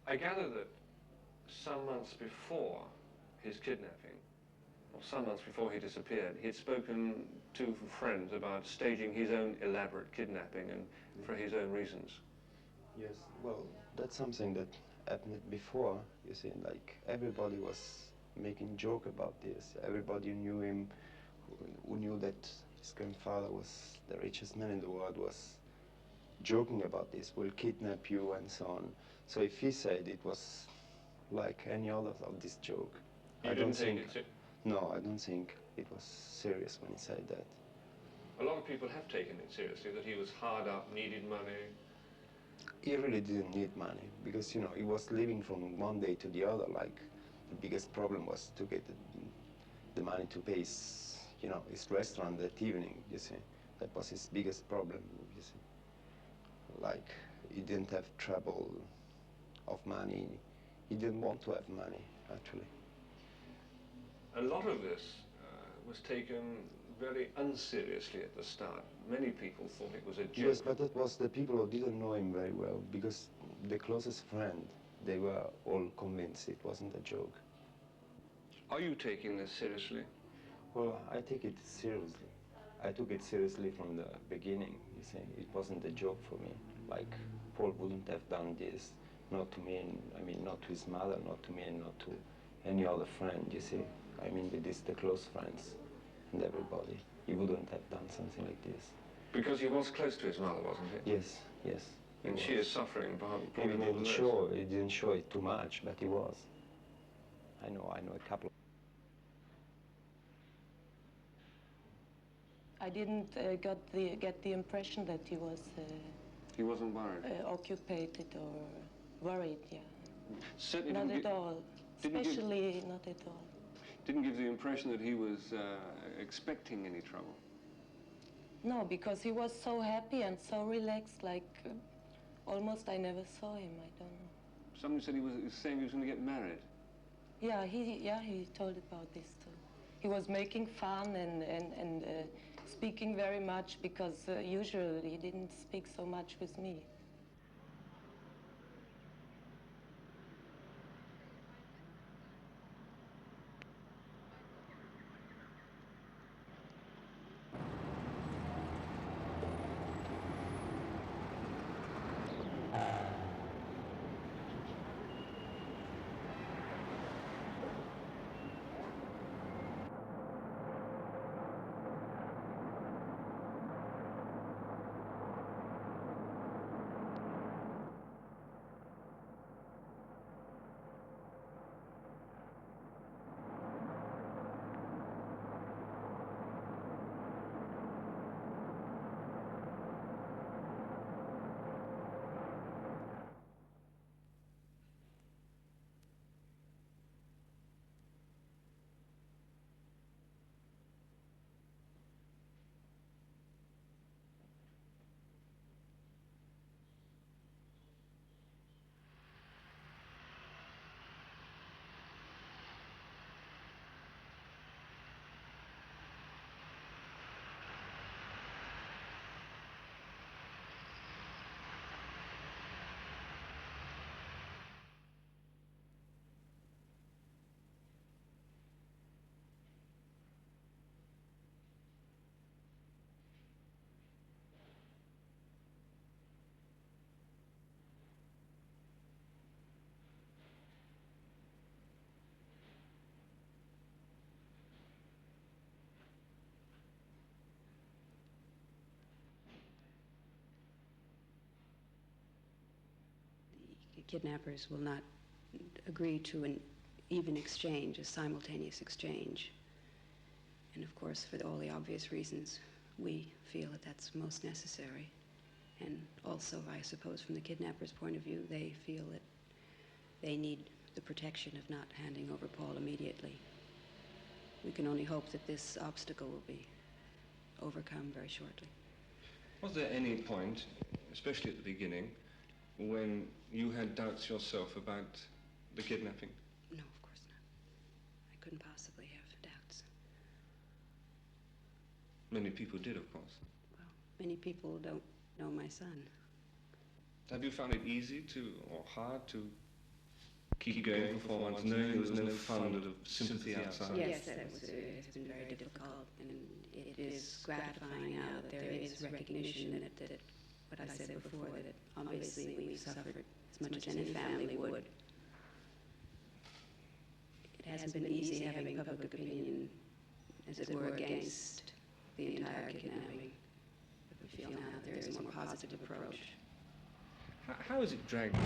I gather that some months before his kidnapping, or some months before he disappeared, he'd spoken to friends about staging his own elaborate kidnapping and for his own reasons. Yes, well, that's something that happened before, you see, like everybody was making joke about this. Everybody who knew him, who knew that his grandfather was the richest man in the world, was joking about this, will kidnap you and so on. So if he said it was like any other of this joke, You didn't take it? No, I don't think it was serious when he said that. A lot of people have taken it seriously, that he was hard up, needed money. He really didn't need money because, you know, he was living from one day to the other. Like, the biggest problem was to get the money to pay his, you know, his restaurant that evening, you see. That was his biggest problem, you see. Like, he didn't have trouble of money. He didn't want to have money, actually. A lot of this was taken very unseriously at the start. Many people thought it was a joke. Yes, but that was the people who didn't know him very well, because the closest friend, they were all convinced it wasn't a joke. Are you taking this seriously? Well, I take it seriously. I took it seriously from the beginning, you see. It wasn't a joke for me. Like, Paul wouldn't have done this, not to me, and, I mean, not to his mother, not to me, and not to any other friend, you see. I mean, with this, the close friends and everybody. He wouldn't have done something like this. Because he was close to his mother, wasn't he? Yes, yes. And she is suffering probably He more than this. He didn't show it too much, but he was. I know a couple. I didn't get the impression that he was he wasn't worried? Occupied or worried, yeah. Certainly not at all. Especially not at all. Didn't give the impression that he was expecting any trouble? No, because he was so happy and so relaxed, like almost I never saw him, I don't know. Somebody said he was saying he was going to get married. Yeah, he told about this too. He was making fun and speaking very much because usually he didn't speak so much with me. The kidnappers will not agree to an even exchange, a simultaneous exchange. And of course, for all the obvious reasons, we feel that that's most necessary. And also, I suppose, from the kidnappers' point of view, they feel that they need the protection of not handing over Paul immediately. We can only hope that this obstacle will be overcome very shortly. Was there any point, especially at the beginning, when you had doubts yourself about the kidnapping? No, of course not. I couldn't possibly have doubts. Many people did, of course. Well, many people don't know my son. Have you found it easy or hard to keep going for 4 months, knowing there was no fund of sympathy outside? Yes, that has been very difficult, and it is gratifying now that there is recognition that what I said before, that obviously we've suffered as much as any family would. It hasn't been easy having public opinion, as it were, against the entire kidnapping. But we feel now that there is a more positive approach. How is it dragged?